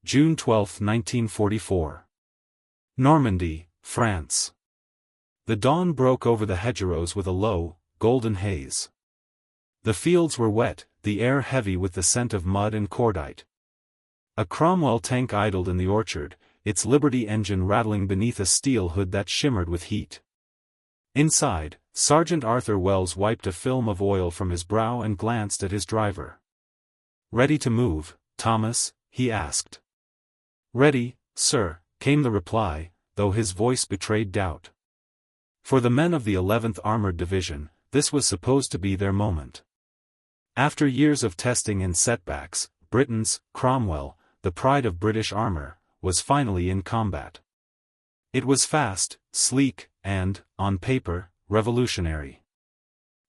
June 12, 1944. Normandy, France. The dawn broke over the hedgerows with a low, golden haze. The fields were wet, the air heavy with the scent of mud and cordite. A Cromwell tank idled in the orchard, its Liberty engine rattling beneath a steel hood that shimmered with heat. Inside, Sergeant Arthur Wells wiped a film of oil from his brow and glanced at his driver. "Ready to move, Thomas?" he asked. "Ready, sir," came the reply, though his voice betrayed doubt. For the men of the 11th Armored Division, this was supposed to be their moment. After years of testing and setbacks, Britain's Cromwell, the pride of British armor, was finally in combat. It was fast, sleek, and, on paper, revolutionary.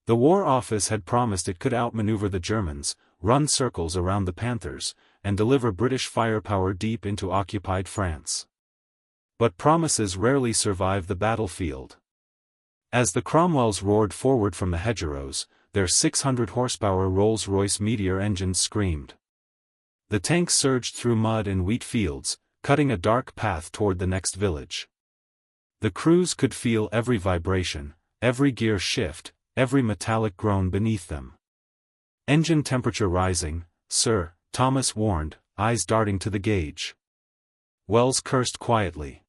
The War Office had promised it could outmaneuver the Germans, run circles around the Panthers, and deliver British firepower deep into occupied France. But promises rarely survive the battlefield. As the Cromwells roared forward from the hedgerows, their 600 horsepower Rolls-Royce Meteor engines screamed. The tanks surged through mud and wheat fields, cutting a dark path toward the next village. The crews could feel every vibration, every gear shift, every metallic groan beneath them. "Engine temperature rising, sir," Thomas warned, eyes darting to the gauge. Wells cursed quietly.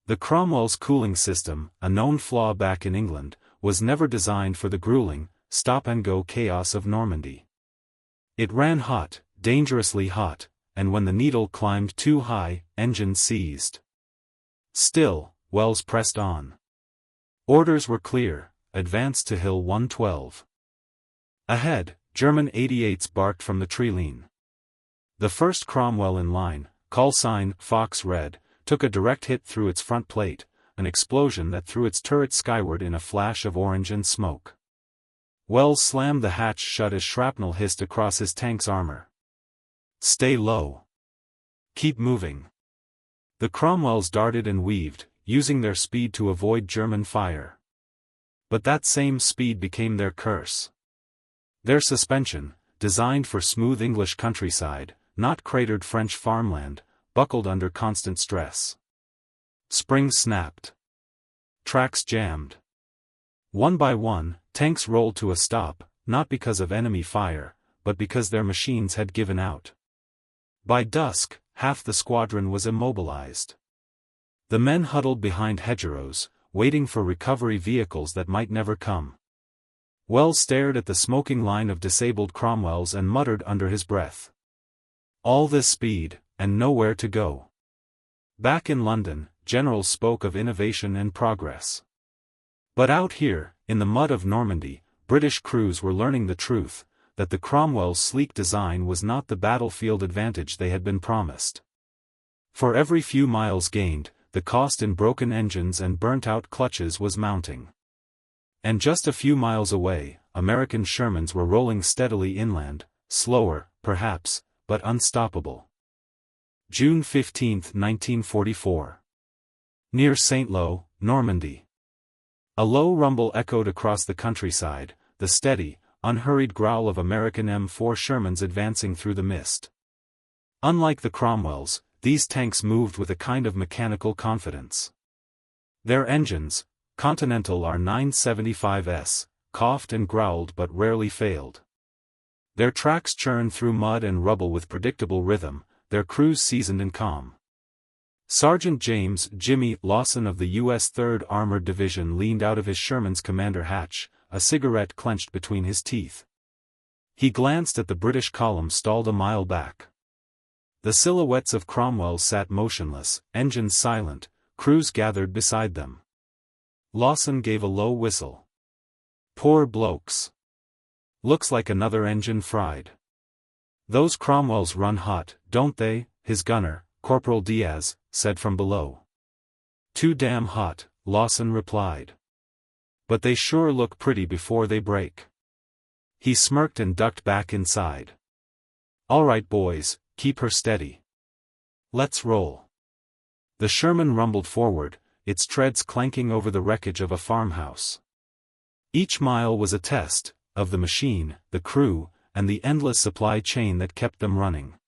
The Cromwell's cooling system, a known flaw back in England, was never designed for the grueling, stop-and-go chaos of Normandy. It ran hot, dangerously hot, and when the needle climbed too high, engines seized. Still, Wells pressed on. Orders were clear: advance to Hill 112. Ahead, German 88s barked from the treeline. The first Cromwell in line, call sign Fox Red, took a direct hit through its front plate, an explosion that threw its turret skyward in a flash of orange and smoke. Wells slammed the hatch shut as shrapnel hissed across his tank's armor. "Stay low. Keep moving." The Cromwells darted and weaved, using their speed to avoid German fire. But that same speed became their curse. Their suspension, designed for smooth English countryside, not cratered French farmland, buckled under constant stress. Springs snapped. Tracks jammed. One by one, tanks rolled to a stop, not because of enemy fire, but because their machines had given out. By dusk, half the squadron was immobilized. The men huddled behind hedgerows, waiting for recovery vehicles that might never come. Wells stared at the smoking line of disabled Cromwells and muttered under his breath. All this speed, and nowhere to go. Back in London, generals spoke of innovation and progress. But out here, in the mud of Normandy, British crews were learning the truth, that the Cromwell's sleek design was not the battlefield advantage they had been promised. For every few miles gained, the cost in broken engines and burnt-out clutches was mounting. And just a few miles away, American Shermans were rolling steadily inland, slower, perhaps, but unstoppable. June 15, 1944. Near St. Lo, Normandy. A low rumble echoed across the countryside, the steady, unhurried growl of American M4 Shermans advancing through the mist. Unlike the Cromwells, these tanks moved with a kind of mechanical confidence. Their engines, Continental R975s, coughed and growled but rarely failed. Their tracks churned through mud and rubble with predictable rhythm, their crews seasoned and calm. Sergeant James "Jimmy" Lawson of the U.S. 3rd Armored Division leaned out of his Sherman's commander hatch, a cigarette clenched between his teeth. He glanced at the British column stalled a mile back. The silhouettes of Cromwell sat motionless, engines silent, crews gathered beside them. Lawson gave a low whistle. "Poor blokes. Looks like another engine fried. Those Cromwells run hot, don't they?" his gunner, Corporal Diaz, said from below. "Too damn hot," Lawson replied. "But they sure look pretty before they break." He smirked and ducked back inside. "All right boys, keep her steady. Let's roll." The Sherman rumbled forward, its treads clanking over the wreckage of a farmhouse. Each mile was a test, of the machine, the crew, and the endless supply chain that kept them running.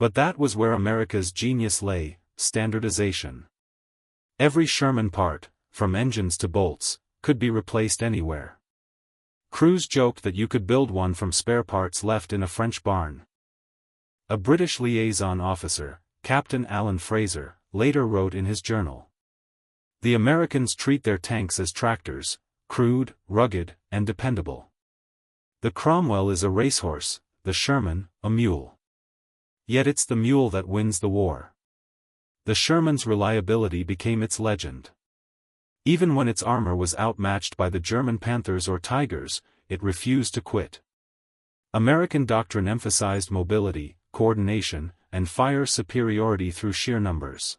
But that was where America's genius lay: standardization. Every Sherman part, from engines to bolts, could be replaced anywhere. Crews joked that you could build one from spare parts left in a French barn. A British liaison officer, Captain Alan Fraser, later wrote in his journal, "The Americans treat their tanks as tractors, crude, rugged, and dependable. The Cromwell is a racehorse, the Sherman, a mule. Yet it's the mule that wins the war." The Sherman's reliability became its legend. Even when its armor was outmatched by the German Panthers or Tigers, it refused to quit. American doctrine emphasized mobility, coordination, and fire superiority through sheer numbers.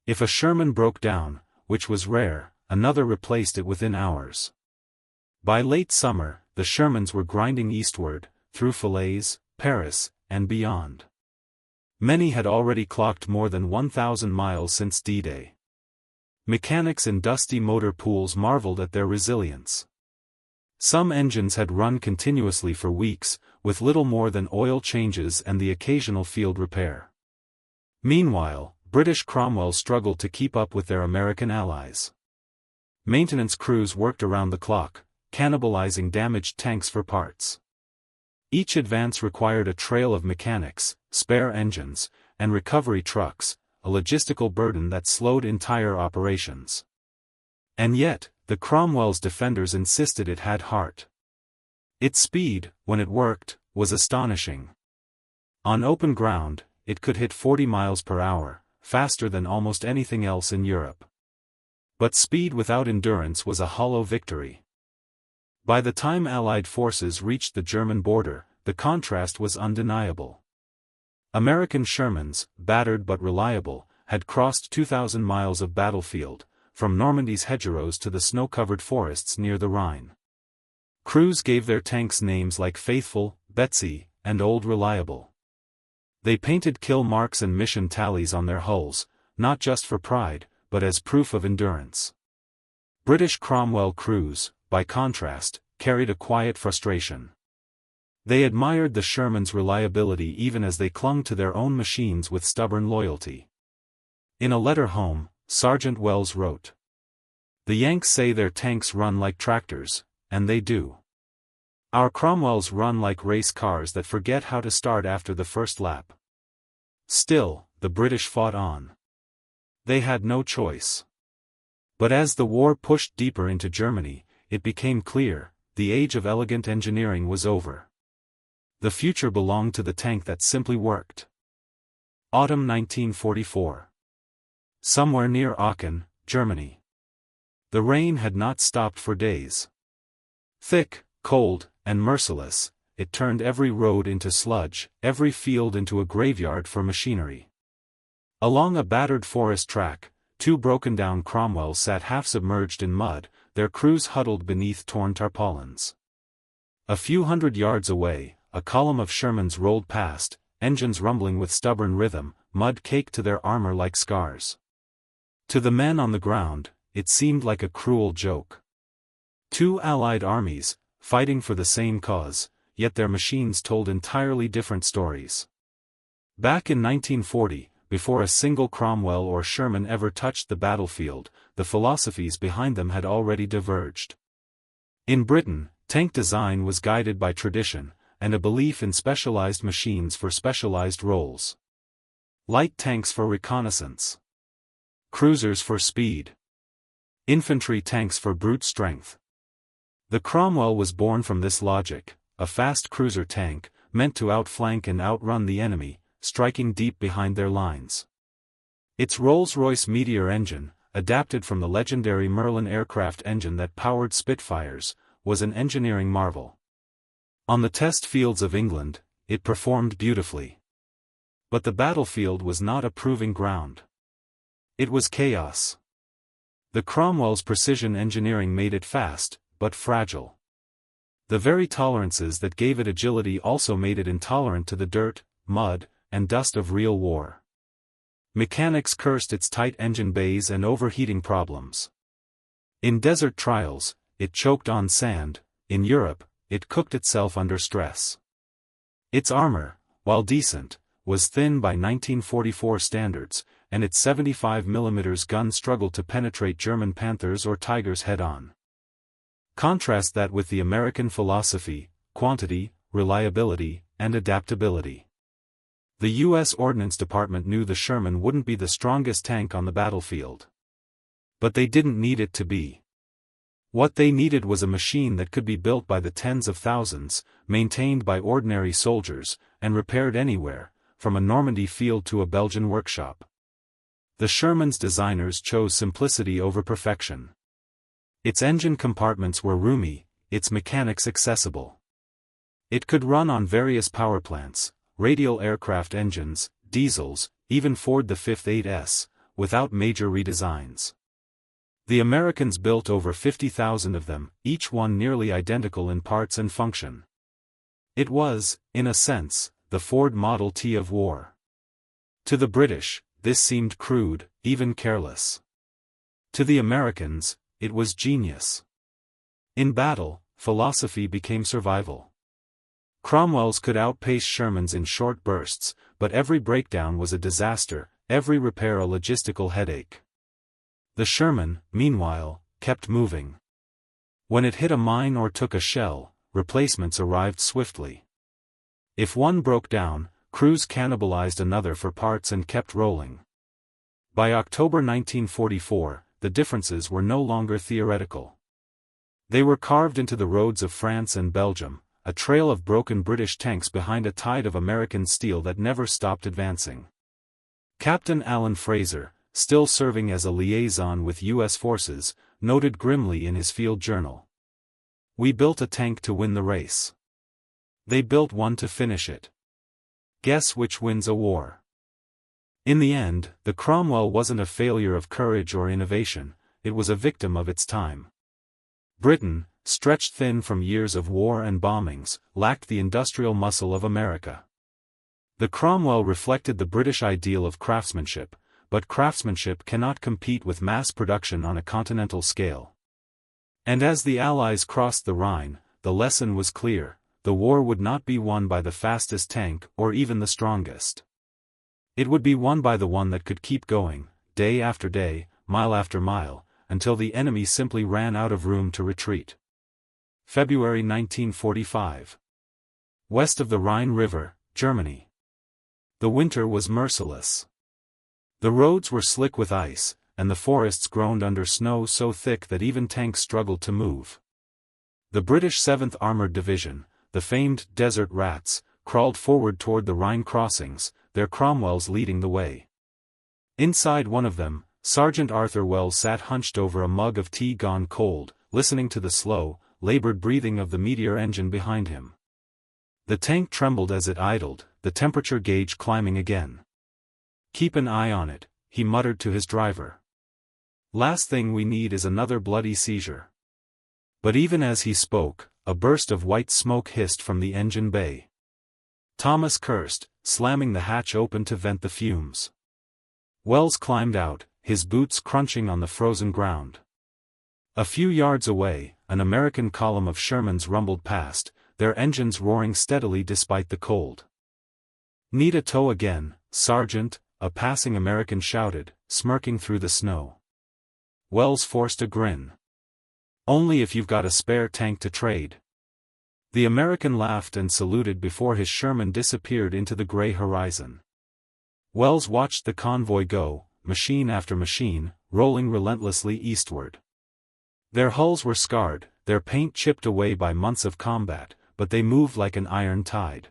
If a Sherman broke down, which was rare, another replaced it within hours. By late summer, the Shermans were grinding eastward, through Falaise, Paris, and beyond. Many had already clocked more than 1,000 miles since D-Day. Mechanics in dusty motor pools marveled at their resilience. Some engines had run continuously for weeks, with little more than oil changes and the occasional field repair. Meanwhile, British Cromwell struggled to keep up with their American allies. Maintenance crews worked around the clock, cannibalizing damaged tanks for parts. Each advance required a trail of mechanics, spare engines, and recovery trucks, a logistical burden that slowed entire operations. And yet, the Cromwell's defenders insisted it had heart. Its speed, when it worked, was astonishing. On open ground, it could hit 40 miles per hour, faster than almost anything else in Europe. But speed without endurance was a hollow victory. By the time Allied forces reached the German border, the contrast was undeniable. American Shermans, battered but reliable, had crossed 2,000 miles of battlefield, from Normandy's hedgerows to the snow-covered forests near the Rhine. Crews gave their tanks names like Faithful, Betsy, and Old Reliable. They painted kill marks and mission tallies on their hulls, not just for pride, but as proof of endurance. British Cromwell crews, by contrast, carried a quiet frustration. They admired the Sherman's reliability even as they clung to their own machines with stubborn loyalty. In a letter home, Sergeant Wells wrote, "The Yanks say their tanks run like tractors, and they do. Our Cromwells run like race cars that forget how to start after the first lap." Still, the British fought on. They had no choice. But as the war pushed deeper into Germany, it became clear, the age of elegant engineering was over. The future belonged to the tank that simply worked. Autumn 1944. Somewhere near Aachen, Germany. The rain had not stopped for days. Thick, cold, and merciless, it turned every road into sludge, every field into a graveyard for machinery. Along a battered forest track, two broken-down Cromwells sat half-submerged in mud, their crews huddled beneath torn tarpaulins. A few hundred yards away, a column of Shermans rolled past, engines rumbling with stubborn rhythm, mud caked to their armor like scars. To the men on the ground, it seemed like a cruel joke. Two Allied armies, fighting for the same cause, yet their machines told entirely different stories. Back in 1940, before a single Cromwell or Sherman ever touched the battlefield, the philosophies behind them had already diverged. In Britain, tank design was guided by tradition, and a belief in specialized machines for specialized roles. Light tanks for reconnaissance. Cruisers for speed. Infantry tanks for brute strength. The Cromwell was born from this logic, a fast cruiser tank, meant to outflank and outrun the enemy, striking deep behind their lines. Its Rolls-Royce Meteor engine, adapted from the legendary Merlin aircraft engine that powered Spitfires, was an engineering marvel. On the test fields of England, it performed beautifully. But the battlefield was not a proving ground. It was chaos. The Cromwell's precision engineering made it fast, but fragile. The very tolerances that gave it agility also made it intolerant to the dirt, mud, and dust of real war. Mechanics cursed its tight engine bays and overheating problems. In desert trials, it choked on sand. In Europe, it cooked itself under stress. Its armor, while decent, was thin by 1944 standards, and its 75mm gun struggled to penetrate German Panthers or Tigers head-on. Contrast that with the American philosophy, quantity, reliability, and adaptability. The U.S. Ordnance Department knew the Sherman wouldn't be the strongest tank on the battlefield. But they didn't need it to be. What they needed was a machine that could be built by the tens of thousands, maintained by ordinary soldiers, and repaired anywhere, from a Normandy field to a Belgian workshop. The Sherman's designers chose simplicity over perfection. Its engine compartments were roomy, its mechanics accessible. It could run on various power plants, radial aircraft engines, diesels, even Ford the 5th 8S, without major redesigns. The Americans built over 50,000 of them, each one nearly identical in parts and function. It was, in a sense, the Ford Model T of war. To the British, this seemed crude, even careless. To the Americans, it was genius. In battle, philosophy became survival. Cromwell's could outpace Sherman's in short bursts, but every breakdown was a disaster, every repair a logistical headache. The Sherman, meanwhile, kept moving. When it hit a mine or took a shell, replacements arrived swiftly. If one broke down, crews cannibalized another for parts and kept rolling. By October 1944, the differences were no longer theoretical. They were carved into the roads of France and Belgium, a trail of broken British tanks behind a tide of American steel that never stopped advancing. Captain Alan Fraser, still serving as a liaison with U.S. forces, noted grimly in his field journal. "We built a tank to win the race. They built one to finish it. Guess which wins a war?" In the end, the Cromwell wasn't a failure of courage or innovation, it was a victim of its time. Britain, stretched thin from years of war and bombings, lacked the industrial muscle of America. The Cromwell reflected the British ideal of craftsmanship, but craftsmanship cannot compete with mass production on a continental scale. And as the Allies crossed the Rhine, the lesson was clear: the war would not be won by the fastest tank or even the strongest. It would be won by the one that could keep going, day after day, mile after mile, until the enemy simply ran out of room to retreat. February 1945. West of the Rhine River, Germany. The winter was merciless. The roads were slick with ice, and the forests groaned under snow so thick that even tanks struggled to move. The British 7th Armoured Division, the famed Desert Rats, crawled forward toward the Rhine crossings, their Cromwells leading the way. Inside one of them, Sergeant Arthur Wells sat hunched over a mug of tea gone cold, listening to the slow, labored breathing of the Meteor engine behind him. The tank trembled as it idled, the temperature gauge climbing again. "Keep an eye on it," he muttered to his driver. "Last thing we need is another bloody seizure." But even as he spoke, a burst of white smoke hissed from the engine bay. Thomas cursed, slamming the hatch open to vent the fumes. Wells climbed out, his boots crunching on the frozen ground. A few yards away, an American column of Shermans rumbled past, their engines roaring steadily despite the cold. "Need a tow again, Sergeant?" a passing American shouted, smirking through the snow. Wells forced a grin. "Only if you've got a spare tank to trade." The American laughed and saluted before his Sherman disappeared into the gray horizon. Wells watched the convoy go, machine after machine, rolling relentlessly eastward. Their hulls were scarred, their paint chipped away by months of combat, but they moved like an iron tide.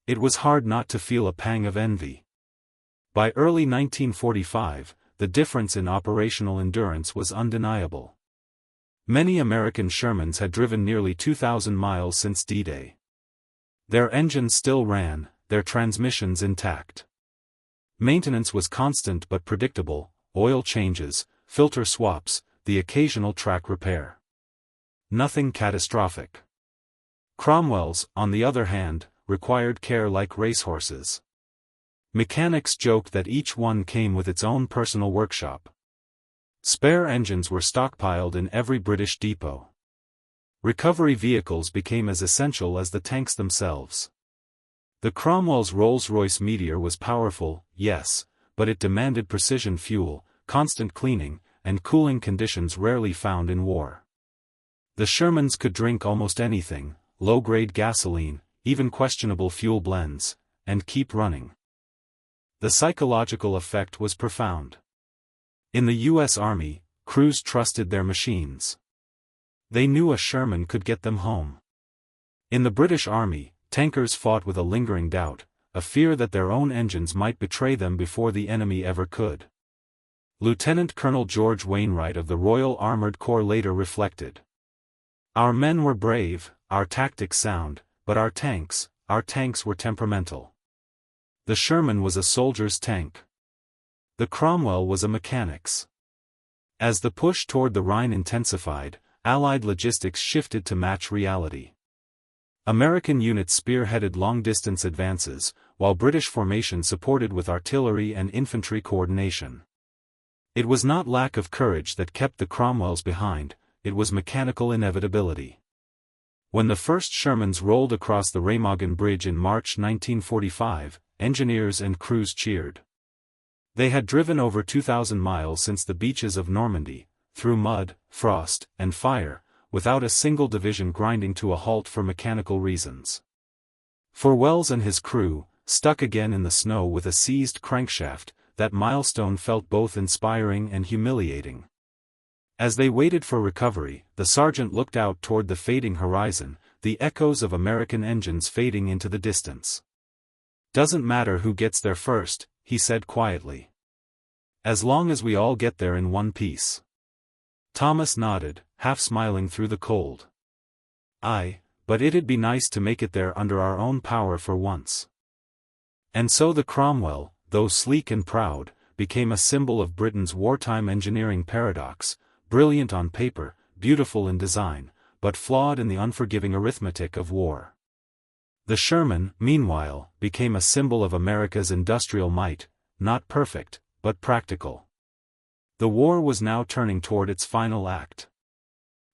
It was hard not to feel a pang of envy. By early 1945, the difference in operational endurance was undeniable. Many American Shermans had driven nearly 2,000 miles since D-Day. Their engines still ran, their transmissions intact. Maintenance was constant but predictable: oil changes, filter swaps, the occasional track repair. Nothing catastrophic. Cromwell's, on the other hand, required care like racehorses. Mechanics joked that each one came with its own personal workshop. Spare engines were stockpiled in every British depot. Recovery vehicles became as essential as the tanks themselves. The Cromwell's Rolls-Royce Meteor was powerful, yes, but it demanded precision fuel, constant cleaning, and cooling conditions rarely found in war. The Shermans could drink almost anything, low-grade gasoline, even questionable fuel blends, and keep running. The psychological effect was profound. In the U.S. Army, crews trusted their machines. They knew a Sherman could get them home. In the British Army, tankers fought with a lingering doubt, a fear that their own engines might betray them before the enemy ever could. Lieutenant Colonel George Wainwright of the Royal Armoured Corps later reflected. "Our men were brave, our tactics sound, but our tanks were temperamental. The Sherman was a soldier's tank. The Cromwell was a mechanic's." As the push toward the Rhine intensified, Allied logistics shifted to match reality. American units spearheaded long-distance advances, while British formation supported with artillery and infantry coordination. It was not lack of courage that kept the Cromwells behind, it was mechanical inevitability. When the first Shermans rolled across the Remagen Bridge in March 1945, engineers and crews cheered. They had driven over 2,000 miles since the beaches of Normandy, through mud, frost, and fire, without a single division grinding to a halt for mechanical reasons. For Wells and his crew, stuck again in the snow with a seized crankshaft, that milestone felt both inspiring and humiliating. As they waited for recovery, the sergeant looked out toward the fading horizon, the echoes of American engines fading into the distance. "Doesn't matter who gets there first," he said quietly. "As long as we all get there in one piece." Thomas nodded, half smiling through the cold. "Aye, but it'd be nice to make it there under our own power for once." And so the Cromwell, though sleek and proud, became a symbol of Britain's wartime engineering paradox, brilliant on paper, beautiful in design, but flawed in the unforgiving arithmetic of war. The Sherman, meanwhile, became a symbol of America's industrial might, not perfect, but practical. The war was now turning toward its final act.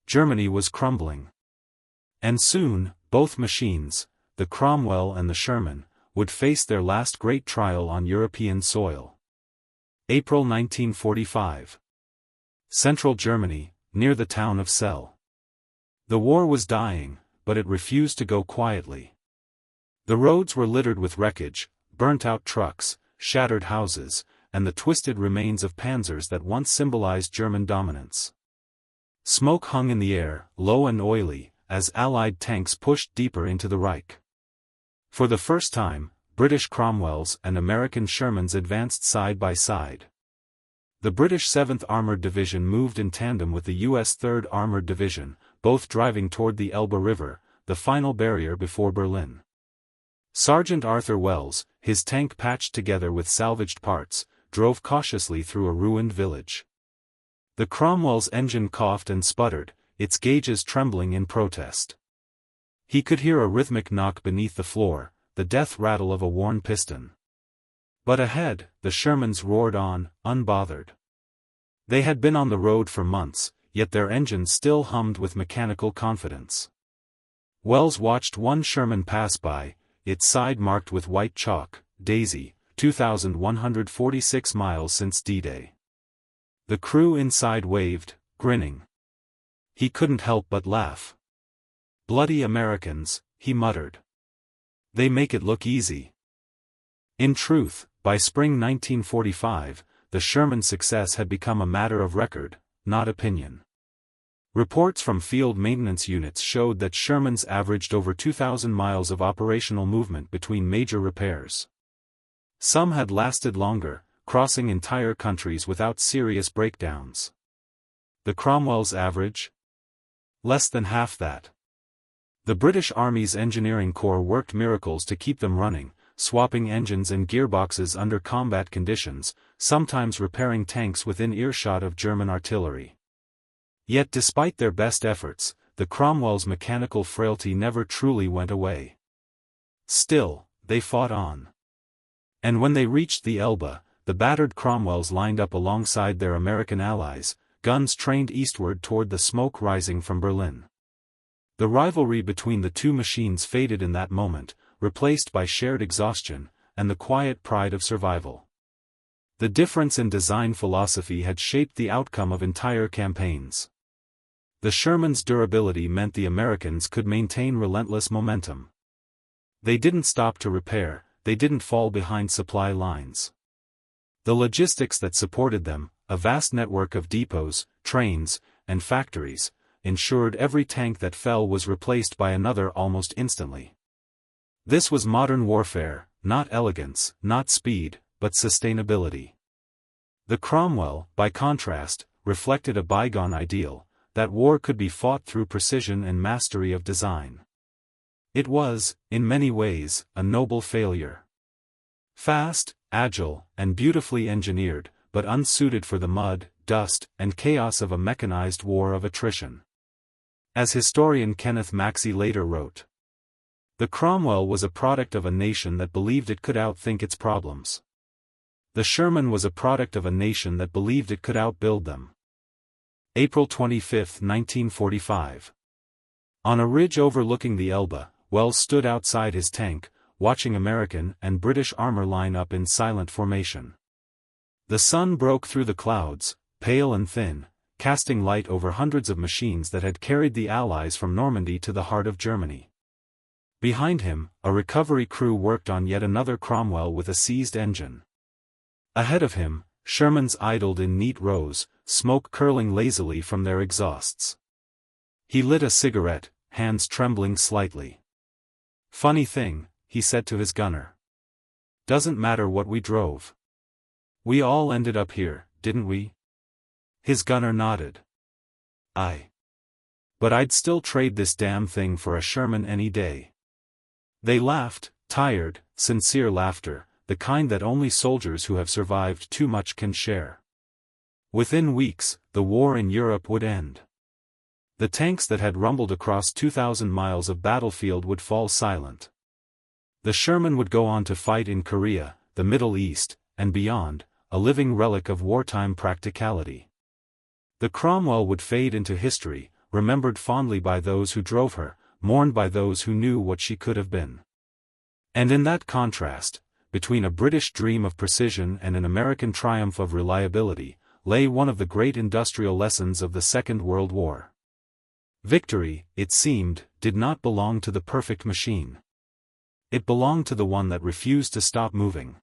Germany was crumbling. And soon, both machines, the Cromwell and the Sherman, would face their last great trial on European soil. April 1945. Central Germany, near the town of Celle. The war was dying, but it refused to go quietly. The roads were littered with wreckage, burnt-out trucks, shattered houses, and the twisted remains of panzers that once symbolized German dominance. Smoke hung in the air, low and oily, as Allied tanks pushed deeper into the Reich. For the first time, British Cromwells and American Shermans advanced side by side. The British 7th Armored Division moved in tandem with the U.S. 3rd Armored Division, both driving toward the Elbe River, the final barrier before Berlin. Sergeant Arthur Wells, his tank patched together with salvaged parts, drove cautiously through a ruined village. The Cromwell's engine coughed and sputtered, its gauges trembling in protest. He could hear a rhythmic knock beneath the floor, the death rattle of a worn piston. But ahead, the Shermans roared on, unbothered. They had been on the road for months, yet their engines still hummed with mechanical confidence. Wells watched one Sherman pass by, its side marked with white chalk, Daisy, 2,146 miles since D-Day. The crew inside waved, grinning. He couldn't help but laugh. "Bloody Americans," he muttered. "They make it look easy." In truth, by spring 1945, the Sherman success had become a matter of record, not opinion. Reports from field maintenance units showed that Shermans averaged over 2,000 miles of operational movement between major repairs. Some had lasted longer, crossing entire countries without serious breakdowns. The Cromwell's average? Less than half that. The British Army's engineering corps worked miracles to keep them running, swapping engines and gearboxes under combat conditions, sometimes repairing tanks within earshot of German artillery. Yet despite their best efforts, the Cromwell's mechanical frailty never truly went away. Still, they fought on. And when they reached the Elbe, the battered Cromwells lined up alongside their American allies, guns trained eastward toward the smoke rising from Berlin. The rivalry between the two machines faded in that moment, replaced by shared exhaustion, and the quiet pride of survival. The difference in design philosophy had shaped the outcome of entire campaigns. The Sherman's durability meant the Americans could maintain relentless momentum. They didn't stop to repair, they didn't fall behind supply lines. The logistics that supported them, a vast network of depots, trains, and factories, ensured every tank that fell was replaced by another almost instantly. This was modern warfare, not elegance, not speed, but sustainability. The Cromwell, by contrast, reflected a bygone ideal, that war could be fought through precision and mastery of design. It was, in many ways, a noble failure. Fast, agile, and beautifully engineered, but unsuited for the mud, dust, and chaos of a mechanized war of attrition. As historian Kenneth Maxey later wrote, "The Cromwell was a product of a nation that believed it could outthink its problems. The Sherman was a product of a nation that believed it could outbuild them." April 25, 1945. On a ridge overlooking the Elbe, Wells stood outside his tank, watching American and British armor line up in silent formation. The sun broke through the clouds, pale and thin, casting light over hundreds of machines that had carried the Allies from Normandy to the heart of Germany. Behind him, a recovery crew worked on yet another Cromwell with a seized engine. Ahead of him, Shermans idled in neat rows, smoke curling lazily from their exhausts. He lit a cigarette, hands trembling slightly. "Funny thing," he said to his gunner. "Doesn't matter what we drove. We all ended up here, didn't we?" His gunner nodded. "Aye. But I'd still trade this damn thing for a Sherman any day." They laughed, tired, sincere laughter, the kind that only soldiers who have survived too much can share. Within weeks, the war in Europe would end. The tanks that had rumbled across 2,000 miles of battlefield would fall silent. The Sherman would go on to fight in Korea, the Middle East, and beyond, a living relic of wartime practicality. The Cromwell would fade into history, remembered fondly by those who drove her, mourned by those who knew what she could have been. And in that contrast, between a British dream of precision and an American triumph of reliability, lay one of the great industrial lessons of the Second World War. Victory, it seemed, did not belong to the perfect machine. It belonged to the one that refused to stop moving.